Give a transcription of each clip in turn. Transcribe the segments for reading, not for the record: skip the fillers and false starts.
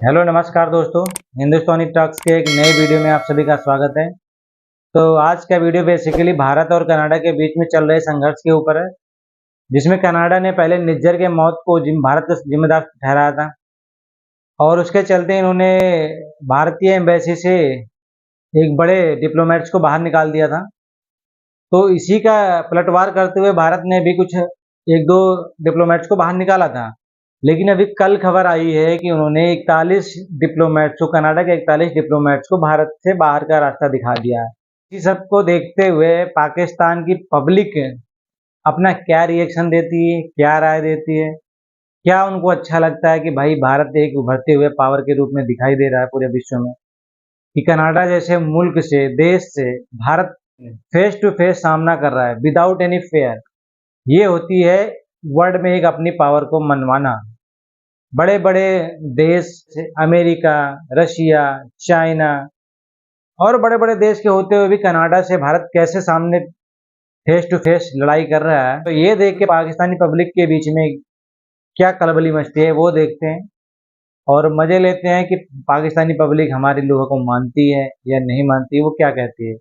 Hello नमस्कार दोस्तों, हिंदुस्तानी talks के एक नए वीडियो में आप सभी का स्वागत है। तो आज का वीडियो बेसिकली भारत और कनाडा के बीच में चल रहे संघर्ष के ऊपर है, जिसमें कनाडा ने पहले निज्जर के मौत को भारत का जिम्मेदार ठहराया था और उसके चलते इन्होंने भारतीय एम्बेसी से एक बड़े डिप्लोमेट्स को बाहर निकाल दिया था। तो इसी का पलटवार करते हुए भारत ने भी कुछ एक दो डिप्लोमेट्स को बाहर निकाला था, लेकिन अभी कल खबर आई है कि उन्होंने 41 डिप्लोमेट्स को, कनाडा के 41 डिप्लोमेट्स को भारत से बाहर का रास्ता दिखा दिया है। इस सबको देखते हुए पाकिस्तान की पब्लिक अपना क्या रिएक्शन देती है, क्या राय देती है, क्या उनको अच्छा लगता है कि भाई भारत एक उभरते हुए पावर के रूप में दिखाई दे रहा है पूरे विश्व में, कि कनाडा जैसे मुल्क से, देश से भारत फेस टू फेस सामना कर रहा है विदाउट एनी फेयर। ये होती है वर्ल्ड में एक अपनी पावर को मनवाना। बड़े बड़े देश, अमेरिका, रशिया, चाइना और बड़े बड़े देश के होते हुए भी कनाडा से भारत कैसे सामने फेस टू फेस लड़ाई कर रहा है, तो ये देख के पाकिस्तानी पब्लिक के बीच में क्या कलबली मचती है वो देखते हैं और मजे लेते हैं कि पाकिस्तानी पब्लिक हमारे लोगों को मानती है या नहीं मानती है, वो क्या कहती है।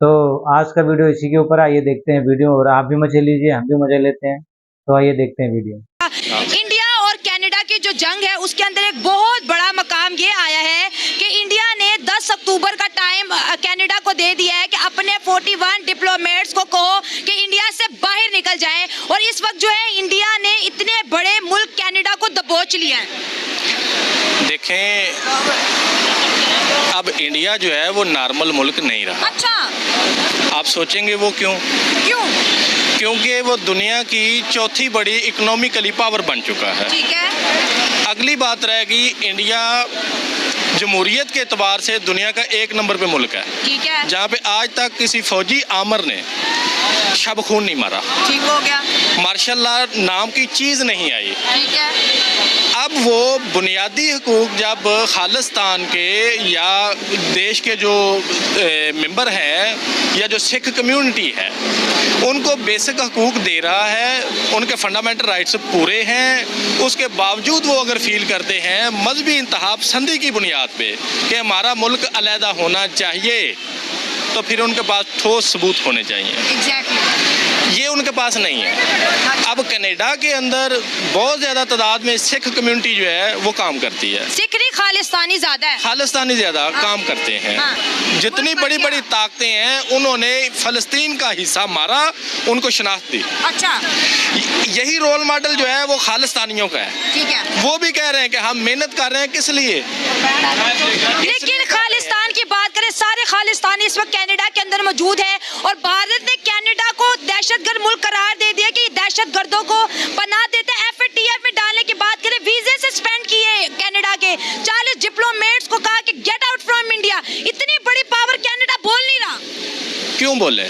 तो आज का वीडियो इसी के ऊपर, आइए देखते हैं वीडियो और आप भी मजे लीजिए, हम भी मजे लेते हैं। तो आइए देखते हैं वीडियो। इंडिया और कनाडा की जो जंग है उसके अंदर एक बहुत बड़ा मकाम ये आया है कि इंडिया ने 10 अक्टूबर का टाइम कनाडा को दे दिया है कि अपने 41 डिप्लोमेट्स को कहो कि इंडिया से बाहर निकल जाएं, और इस वक्त जो है इंडिया ने इतने बड़े मुल्क कनाडा को दबोच लिया है। देखें, अब इंडिया जो है वो नॉर्मल मुल्क नहीं रहा। अच्छा, आप सोचेंगे वो क्यों? क्योंकि वो दुनिया की चौथी बड़ी इकोनॉमिकली पावर बन चुका है। ठीक है। अगली बात रहेगी, इंडिया जमहूरियत के एतबार से दुनिया का 1 नंबर पे मुल्क है। ठीक है। जहाँ पे आज तक किसी फौजी आमर ने शब खून नहीं मारा। ठीक हो गया। मार्शल लॉ नाम की चीज़ नहीं आई। ठीक है। अब वो बुनियादी हकूक़ जब खालिस्तान के या देश के जो मेंबर हैं या जो सिख कम्युनिटी है उनको बेसिक हकूक़ दे रहा है, उनके फंडामेंटल राइट्स पूरे हैं, उसके बावजूद वो अगर फील करते हैं मजहबी इंतहा पसंदी की बुनियाद पे कि हमारा मुल्क अलहदा होना चाहिए, तो फिर उनके पास ठोस सबूत होने चाहिए। ये उनके पास नहीं है। अब कनाडा के अंदर बहुत ज़्यादा तादाद में सिख कम्युनिटी जो है वो काम करती है। सिख नहीं, खालिस्तानी ज़्यादा है। खालिस्तानी ज़्यादा काम करते हैं। जितनी बड़ी बड़ी ताकतें हैं उन्होंने फ़लस्तीन का हिस्सा मारा, उनको शनाख्त दी। अच्छा, यही रोल मॉडल जो है वो खालिस्तानियों का है। ठीक है। वो भी कह रहे हैं कि हम मेहनत कर रहे हैं, किस लिए? लेकिन खालिस्तान की बात करें, सारे खालिस्तानी इस वक्त कनाडा के अंदर मौजूद है और भारत ने कनाडा को दहशतगर्द मुल्क करार दे दिया कि दहशतगर्दों को पनाह देते हैं। FATF में डालने की बात करें, वीजे सस्पेंड किए कनाडा के 40 डिप्लोमेट्स को, कहा कि गेट आउट फ्रॉम इंडिया। इतनी बड़ी पावर कनाडा बोल नहीं रहा। क्यों बोले?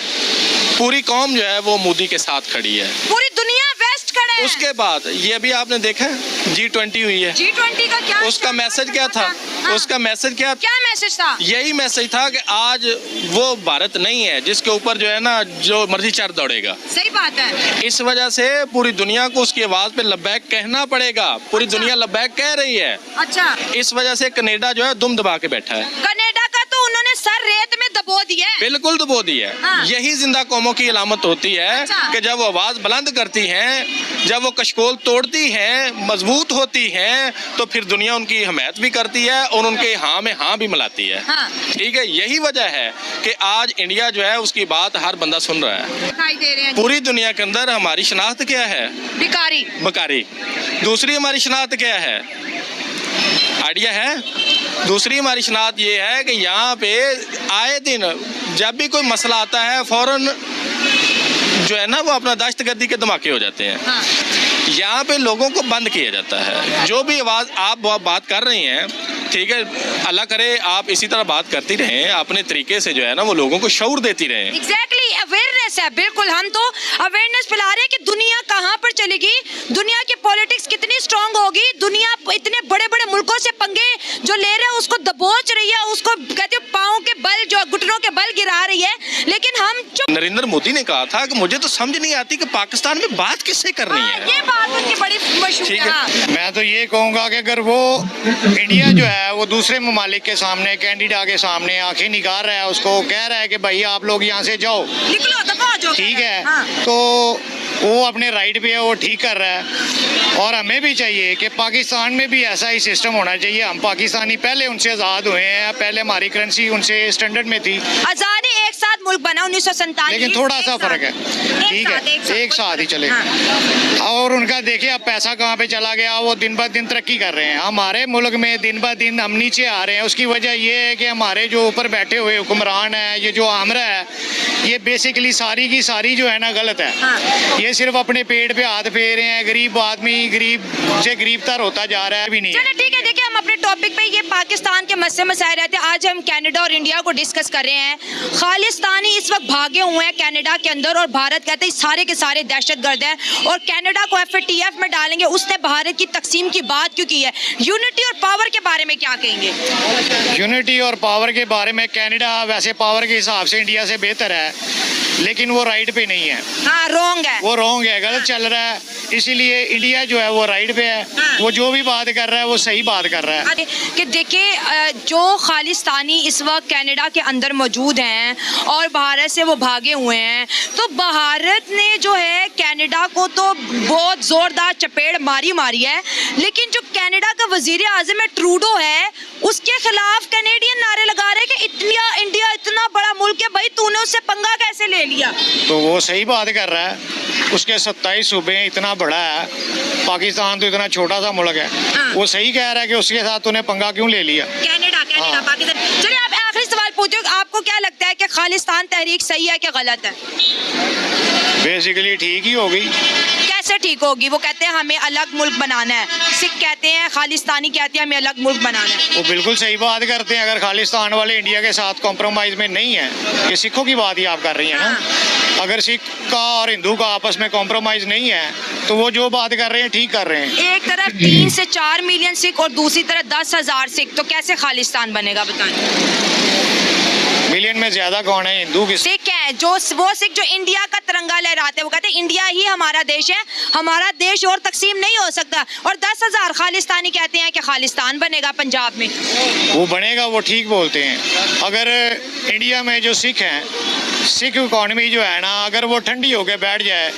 पूरी कौम जो है वो मोदी के साथ खड़ी है, पूरी दुनिया वेस्ट खड़े है। उसके बाद ये अभी आपने देखा G20 हुई है। G20 का क्या, उसका मैसेज क्या था? उसका मैसेज क्या मैसेज था? यही मैसेज था कि आज वो भारत नहीं है जिसके ऊपर जो है ना जो मर्जी चढ़ दौड़ेगा। सही बात है। इस वजह से पूरी दुनिया को उसकी आवाज पे लब्बैक कहना पड़ेगा। पूरी दुनिया लब्बैक कह रही है। अच्छा, इस वजह से कनाडा जो है दुम दबा के बैठा है। कनाडा का तो उन्होंने सर रेत में दबो दिया है। बिल्कुल दबो दी है। यही जिंदा कौमों की अलामत होती है कि जब वो आवाज बुलंद करती हैं, जब वो कशकोल तोड़ती हैं, मजबूत होती हैं, तो फिर दुनिया उनकी हमायत भी करती है और उनके हाँ में हाँ भी मिलाती है। ठीक है, यही वजह है कि आज इंडिया जो है उसकी बात हर बंदा सुन रहा है। दिखाई दे रहे हैं। पूरी दुनिया के अंदर हमारी शनाख्त क्या है? भिखारी, बकारी। दूसरी हमारी शनाख्त क्या है? आइडिया है? दूसरी हमारी शनाख्त ये है कि यहाँ पे आए दिन जब भी कोई मसला आता है फौरन जो है ना वो अपना दहशतगर्दी के धमाके हो जाते हैं। यहाँ पे लोगों को बंद किया जाता है। जो भी आवाज़ आप बात कर रही हैं ठीक है, अल्लाह करे आप इसी तरह बात करती रहें, अपने तरीके से जो है ना वो लोगों को शऊर देती रहें। एग्जैक्टली अवेयरनेस है, बिल्कुल हम तो अवेयरनेस फैला रहे हैं कि दुनिया कहाँ पर चलेगी, दुनिया की पॉलिटिक्स कितनी स्ट्रांग होगी, दुनिया इतने बड़े बड़े मुल्कों से पंगे जो ले रहे हैं उसको दबोच रही है, उसको कहते हैं पाँव के बल जो घुटनों के बल गिरा रही है, लेकिन हम नरेंद्र मोदी ने कहा था कि मुझे तो समझ नहीं आती कि पाकिस्तान में बात किससे करनी है। ये बात उनकी बड़ी मशहूर ठीक है। है। हाँ। मैं तो ये कहूँगा कि अगर वो इंडिया जो है वो दूसरे ममालिक के सामने कैंडिडा के सामने आंखें निकाल रहा है, उसको कह रहा है कि भाई आप लोग यहाँ से जाओ, निकलो दफा हो जाओ। ठीक है, हाँ। तो वो अपने राइट पे है, वो ठीक कर रहा है। और हमें भी चाहिए कि पाकिस्तान में भी ऐसा ही सिस्टम होना चाहिए। हम पाकिस्तानी पहले उनसे आज़ाद हुए हैं, पहले हमारी करेंसी उनसे स्टैंडर्ड में थी, आजादी एक साथ मुल्क बना 1947, लेकिन थोड़ा सा फर्क है, ठीक है, एक साथ ही चले। और उनका देखिए अब पैसा कहाँ पे चला गया, वो दिन ब दिन तरक्की कर रहे हैं। हमारे मुल्क में दिन ब दिन हम नीचे आ रहे हैं। उसकी वजह ये है कि हमारे जो ऊपर बैठे हुए हुक्मरान हैं, ये जो आमरा है, ये बेसिकली सारी की सारी जो है ना गलत है। ये सिर्फ अपने पेट पे हाथ फेर रहे हैं। गरीब आदमी गरीब से गरीब तर होता जा रहा है, भी नहीं है। चलो ठीक है, देखिए हम अपने टॉपिक पे ये पाकिस्तान के मसले मसाइल रहते हैं। आज हम कनाडा और इंडिया को डिस्कस कर रहे हैं। खालिस्तानी इस वक्त भागे हुए हैं कनाडा के अंदर और भारत कहते हैं सारे के सारे दहशतगर्द हैं और कनाडा को FATF में डालेंगे। उसने भारत की तकसीम की बात क्यों की है? यूनिटी और पावर के बारे में क्या कहेंगे? यूनिटी और पावर के बारे में कनाडा वैसे पावर के हिसाब से इंडिया से बेहतर है, लेकिन वो राइट पे नहीं है। हाँ, रॉन्ग है, वो रॉन्ग है, गलत चल रहा है। इसीलिए इंडिया जो है वो राइट पे है। वो जो भी बात कर रहा है वो सही बात कर रहा है। कि देखिए जो खालिस्तानी इस वक्त कनाडा के अंदर मौजूद हैं और भारत से वो भागे हुए हैं, तो भारत ने जो है कनाडा को तो बहुत ज़ोरदार चपेट मारी है, लेकिन जो कनाडा का वजीर आज़म है ट्रूडो है, उसके खिलाफ कैनेडियन नारे लगा रहे हैं कि इंडिया इतना बड़ा मुल्क है, भाई तूने उससे पंगा कैसे ले लिया? तो वो सही बात कर रहा है। उसके 27 सूबे इतना बड़ा है, पाकिस्तान तो इतना छोटा सा मुल्क है। वो सही कह रहा है कि उसके साथ तूने पंगा क्यों ले लिया। कनाडा पाकिस्तान। चलिए आप आखिरी सवाल पूछो, आपको क्या लगता है कि खालिस्तान तहरीक सही है कि गलत है? बेसिकली ठीक ही होगी। कैसे ठीक होगी? वो कहते हैं हमें अलग मुल्क बनाना है, सिख कहते हैं, खालिस्तानी कहते हैं हमें अलग मुल्क बनाना है। वो बिल्कुल सही बात करते हैं। अगर खालिस्तान वाले इंडिया के साथ कॉम्प्रोमाइज में नहीं है, ये सिखों की बात ही आप कर रही हैं ना, अगर सिख का और हिंदू का आपस में कॉम्प्रोमाइज नहीं है तो वो जो बात कर रहे हैं ठीक कर रहे हैं। एक तरफ 3 से 4 मिलियन सिख और दूसरी तरफ 10,000 सिख, तो कैसे खालिस्तान बनेगा बताएं? मिलियन में ज्यादा कौन है? हिंदू की सिख है, जो वो सिख जो इंडिया का तिरंगा लहराते हैं, वो कहते हैं इंडिया ही हमारा देश है, हमारा देश और तकसीम नहीं हो सकता। और 10,000 खालिस्तानी कहते हैं कि खालिस्तान बनेगा पंजाब में। वो बनेगा, वो ठीक बोलते हैं। अगर इंडिया में जो सिख हैं, सिख इकॉनमी जो है ना, अगर वो ठंडी होकर बैठ जाए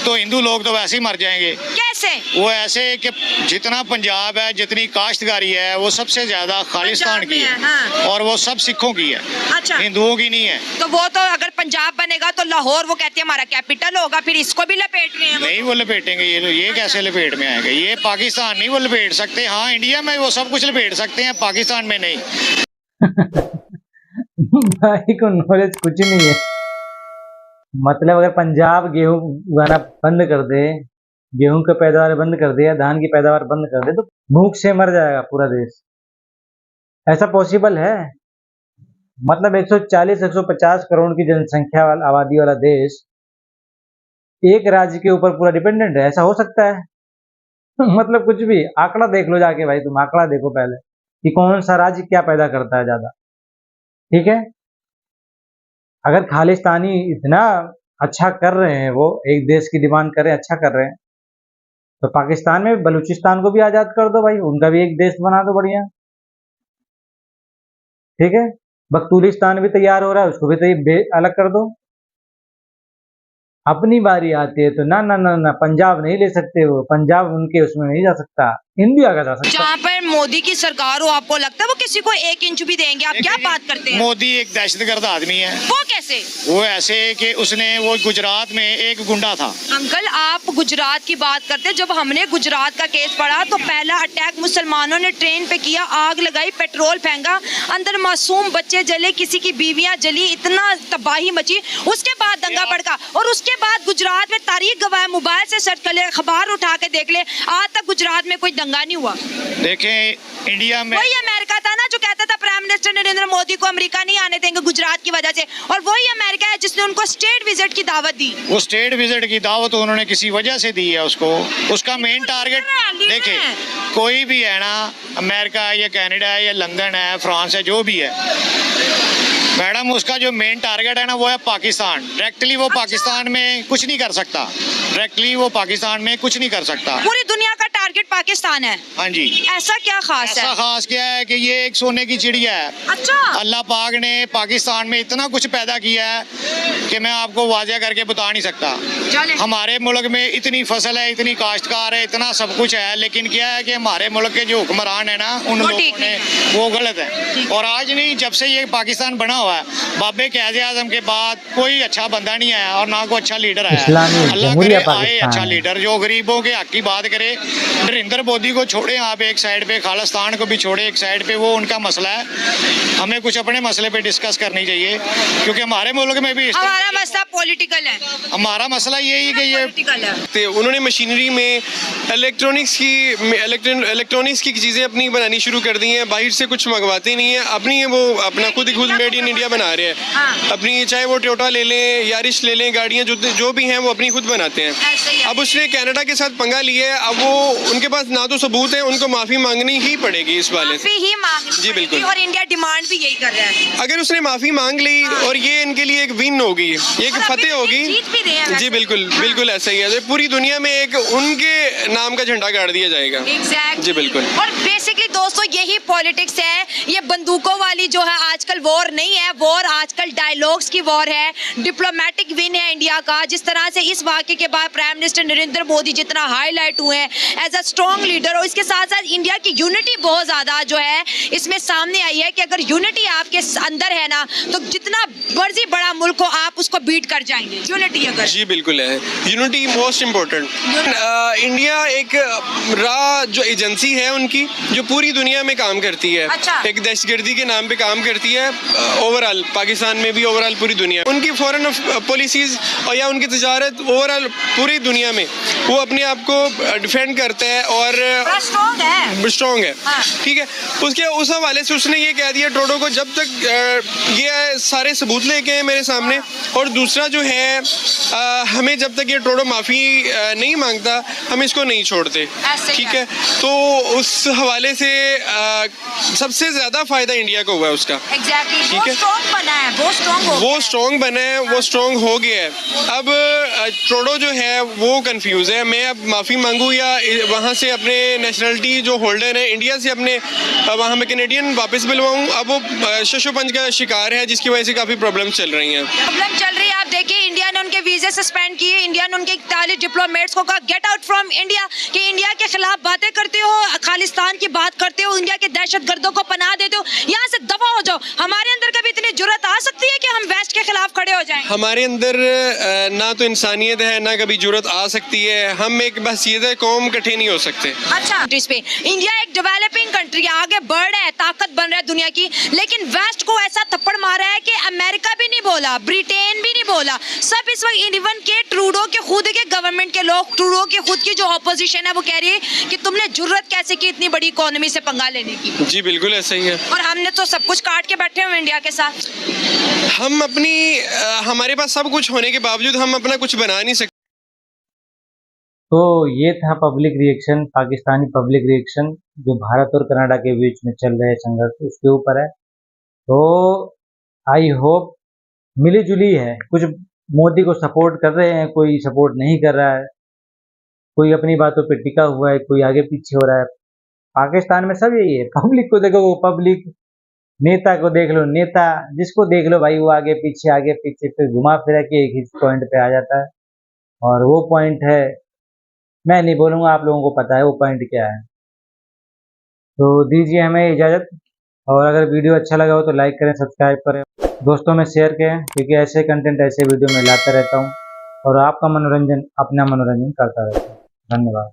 तो हिंदू लोग तो वैसे ही मर जाएंगे। कैसे? वो ऐसे कि जितना पंजाब है, जितनी काश्तकारी है, वो सबसे ज्यादा खालिस्तान की है। हाँ। और वो सब सिखों की है, अच्छा, हिंदुओं की नहीं है। तो वो तो अगर पंजाब बनेगा तो लाहौर वो कहते हैं हमारा कैपिटल होगा, फिर इसको भी लपेट रहे हैं वो। नहीं वो लपेटेंगे, ये कैसे लपेट में आएगा? ये पाकिस्तान नहीं वो लपेट सकते। हाँ, इंडिया में वो सब कुछ लपेट सकते हैं, पाकिस्तान में नहीं। भाई को नॉलेज कुछ नहीं है। मतलब अगर पंजाब गेहूं उगाना बंद कर दे, गेहूं की पैदावार बंद कर दे या धान की पैदावार बंद कर दे, तो भूख से मर जाएगा पूरा देश। ऐसा पॉसिबल है? मतलब 140-150 करोड़ की जनसंख्या वाला आबादी वाला देश एक राज्य के ऊपर पूरा डिपेंडेंट है? ऐसा हो सकता है? मतलब कुछ भी आंकड़ा देख लो जाके भाई, तुम आंकड़ा देखो पहले कि कौन सा राज्य क्या पैदा करता है ज्यादा। ठीक है, अगर खालिस्तानी इतना अच्छा कर रहे हैं, वो एक देश की डिमांड कर रहे हैं, अच्छा कर रहे हैं, तो पाकिस्तान में बलूचिस्तान को भी आजाद कर दो भाई, उनका भी एक देश बना दो बढ़िया। ठीक है, बख्तूलिस्तान भी तैयार हो रहा है, उसको भी अलग कर दो। अपनी बारी आती है तो ना ना ना ना, पंजाब नहीं ले सकते, वो पंजाब उनके उसमें नहीं जा सकता, इंडिया का जा सकता। जहाँ पर मोदी की सरकार हो, आपको लगता है वो किसी को 1 इंच भी देंगे? आप क्या बात करते हैं? मोदी एक दहशतगर्द आदमी है। वो कैसे? वो ऐसे कि उसने वो गुजरात में एक गुंडा था। अंकल आप गुजरात की बात करते हैं, जब हमने गुजरात का केस पढ़ा तो पहला अटैक मुसलमानों ने ट्रेन पे किया, आग लगाई, पेट्रोल फेंका, अंदर मासूम बच्चे जले, किसी की बीवियां जली, इतना तबाही मची। उसके बाद दंगा भड़का और उसके बाद गुजरात में तारीख गवाह, मोबाइल से सर्च कर ले, अखबार उठा के देख ले, आज तक गुजरात में कोई दंगा नहीं हुआ। देखें इंडिया में वही अमेरिका था ना जो कहता था प्राइम मिनिस्टर नरेंद्र मोदी को अमेरिका नहीं आने देंगे गुजरात की वजह से, और वही अमेरिका है जिसने उनको स्टेट विजिट की दावत दी। वो स्टेट विजिट की दावत उन्होंने किसी वजह से दी है उसको। उसका मेन टारगेट देखिए, कोई भी है ना, अमेरिका है या कनाडा है या लंदन है, फ्रांस है, जो भी है मैडम, उसका जो मेन टारगेट है ना वो है पाकिस्तान। डायरेक्टली वो पाकिस्तान में कुछ नहीं कर सकता, डायरेक्टली वो पाकिस्तान में कुछ नहीं कर सकता। पूरी दुनिया का टारगेट पाकिस्तान है। हाँ जी। ऐसा क्या खास ऐसा है? खास क्या है कि ये एक सोने की चिड़िया है। अच्छा। अल्लाह पाक ने पाकिस्तान में इतना कुछ पैदा किया है कि मैं आपको वाज़ह करके बता नहीं सकता। हमारे मुल्क में इतनी फसल है, इतनी काश्तकार है, इतना सब कुछ है, लेकिन क्या है कि हमारे मुल्क के जो हुक्मरान है ना, उन लोगों ने वो गलत है। और आज नहीं, जब से ये पाकिस्तान बना हुआ है, बाबे क़ायद आज़म के बाद कोई अच्छा बंदा नहीं आया और ना कोई अच्छा लीडर आया। अल्लाह करे आए अच्छा लीडर जो गरीबों के हक की बात करे। नरेंद्र मोदी को छोड़े आप एक साइड पे, खालिस्तान को भी छोड़े एक साइड पे, वो उनका मसला है। हमें कुछ अपने मसले पे डिस्कस करनी चाहिए, क्योंकि हमारे मुल्क में भी हमारा मसला पॉलिटिकल है। हमारा मसला यही कि ये तो उन्होंने मशीनरी में इलेक्ट्रॉनिक्स की चीज़ें अपनी बनानी शुरू कर दी हैं। बाहर से कुछ मंगवाते नहीं है, अपनी वो अपना खुद मेड इन इंडिया बना रहे हैं। हाँ। अपनी चाहे वो टोयोटा ले लें, यारिश ले लें, गाड़ियाँ जो भी हैं वो अपनी खुद बनाते हैं। अब उसने कनाडा के साथ पंगा लिया है। अब वो उनके पास ना तो सबूत है, उनको माफ़ी मांगनी ही पड़ेगी इस वाले से। ही मांगनी जी बिल्कुल। और इंडिया डिमांड भी यही कर रहा है। अगर उसने माफ़ी मांग ली और ये इनके लिए एक विन होगी, एक फतेह होगी। जीत भी रहे हैं। जी बिल्कुल, बिल्कुल ऐसा ही है। पूरी दुनिया में एक उनके नाम का झंडा गाड़ दिया जाएगा। Exactly. जी बिल्कुल। और बेसिकली दोस्तों यही पॉलिटिक्स है। ये बंदूकों वाली जो है आजकल वॉर नहीं है, वॉर आजकल डायलॉग्स की वॉर है। डिप्लोमेटिक विन है इंडिया का। जिस तरह से इस वाक़े के बाद प्राइम मिनिस्टर नरेंद्र मोदी जितना हाईलाइट हुए हैं एज अ स्ट्रॉन्ग लीडर, और इसके साथ साथ इंडिया की यूनिटी बहुत ज़्यादा जो है इसमें सामने आई है कि अगर यूनिटी आपके अंदर है ना, तो जितना मर्जी बड़ा मुल्क हो आप उसको बीट कर जाएंगे। यूनिटी अगर। जी बिल्कुल है, यूनिटी मोस्ट इम्पोर्टेंट। इंडिया एक जो एजेंसी है उनकी, जो पूरी दुनिया में काम करती है। अच्छा। एक दहशतगर्दी के नाम पे काम करती है, ओवरऑल पाकिस्तान में भी, ओवरऑल पूरी दुनिया। उनकी फॉरेन पॉलिसीज और या उनकी तजारत ओवरऑल पूरी दुनिया में वो अपने आप को डिफेंड करते हैं और स्ट्रॉन्ग है। हाँ। ठीक है, उसके उस हवाले से उसने ये कह दिया ट्रूडो को, जब तक ये सारे सबूत लेके आए मेरे सामने, और दूसरा जो है हमें जब तक ये ट्रूडो माफ़ी नहीं मांगता हम इसको नहीं छोड़ते। ठीक है, तो उस हवाले से सबसे ज़्यादा फ़ायदा इंडिया को हुआ है उसका। Exactly. ठीक है, वो स्ट्रॉन्ग बना है, वो स्ट्रॉन्ग हो गया है। अब ट्रूडो जो है वो कंफ्यूज है, मैं अब माफ़ी मांगूँ या वहाँ से अपने नेशनलिटी जो होल्डर है इंडिया से अपने वहाँ में कैनेडियन वापस बुलवाऊँ। अब वो शशोपंज का शिकार है, जिसकी वजह से काफ़ी प्रॉब्लम चल रही हैं। आप देखिए, इंडिया ने उनके वीजे सस्पेंड किए। इंडिया ने उनके 41 डिप्लोमेट्स को कहा गेट आउट फ्रॉम इंडिया, कि इंडिया के खिलाफ बातें करते हो, खालिस्तान की बात करते हो, इंडिया के दहशतगर्दों को पनाह देते हो, यहाँ से दफा हो जाओ। हमारे अंदर कभी इतनी जुर्रत आ सकती है कि हम वेस्ट के खिलाफ खड़े हो जाएं? हमारे अंदर ना तो इंसानियत है, ना कभी जुर्रत आ सकती है। हम एक बहसीयत कौम इकट्ठे नहीं हो सकते। अच्छा, इस पे इंडिया एक डेवलपिंग कंट्री है, आगे बढ़ रहा है, ताकत बन रहा है दुनिया की, लेकिन वेस्ट को ऐसा थप्पड़ मारा है कि अमेरिका भी नहीं बोला, ब्रिटेन भी नहीं बोला, सब इस वक्त इवन के ट्रूडो के खुद के गवर्नमेंट के लोग, ट्रूडो की खुद की जो ऑपोजिशन है वो कह रही है कि तुमने जुर्रत कैसे की इतनी बड़ी इकोनॉमी से पंगा लेने की। जी बिल्कुल ऐसा ही है। और हमने तो सब कुछ काट के बैठे हुए इंडिया के साथ। हम अपनी हमारे पास सब कुछ होने के बावजूद हम अपना कुछ बना नहीं सकते। तो ये था public reaction, Pakistani public reaction जो भारत और कनाडा के बीच में चल रहे संघर्ष उसके ऊपर है। तो आई होप मिली जुली है, कुछ मोदी को सपोर्ट कर रहे हैं, कोई सपोर्ट नहीं कर रहा है, कोई अपनी बातों पे टिका हुआ है, कोई आगे पीछे हो रहा है। पाकिस्तान में सब यही है, पब्लिक को देखो वो पब्लिक, नेता को देख लो नेता, जिसको देख लो भाई वो आगे पीछे फिर घुमा फिरा के एक ही पॉइंट पे आ जाता है। और वो पॉइंट है, मैं नहीं बोलूँगा, आप लोगों को पता है वो पॉइंट क्या है। तो दीजिए हमें इजाज़त, और अगर वीडियो अच्छा लगा हो तो लाइक करें, सब्सक्राइब करें, दोस्तों में शेयर करें, क्योंकि ऐसे कंटेंट ऐसे वीडियो में लाता रहता हूँ और आपका मनोरंजन अपना मनोरंजन करता रहता हूँ। धन्यवाद।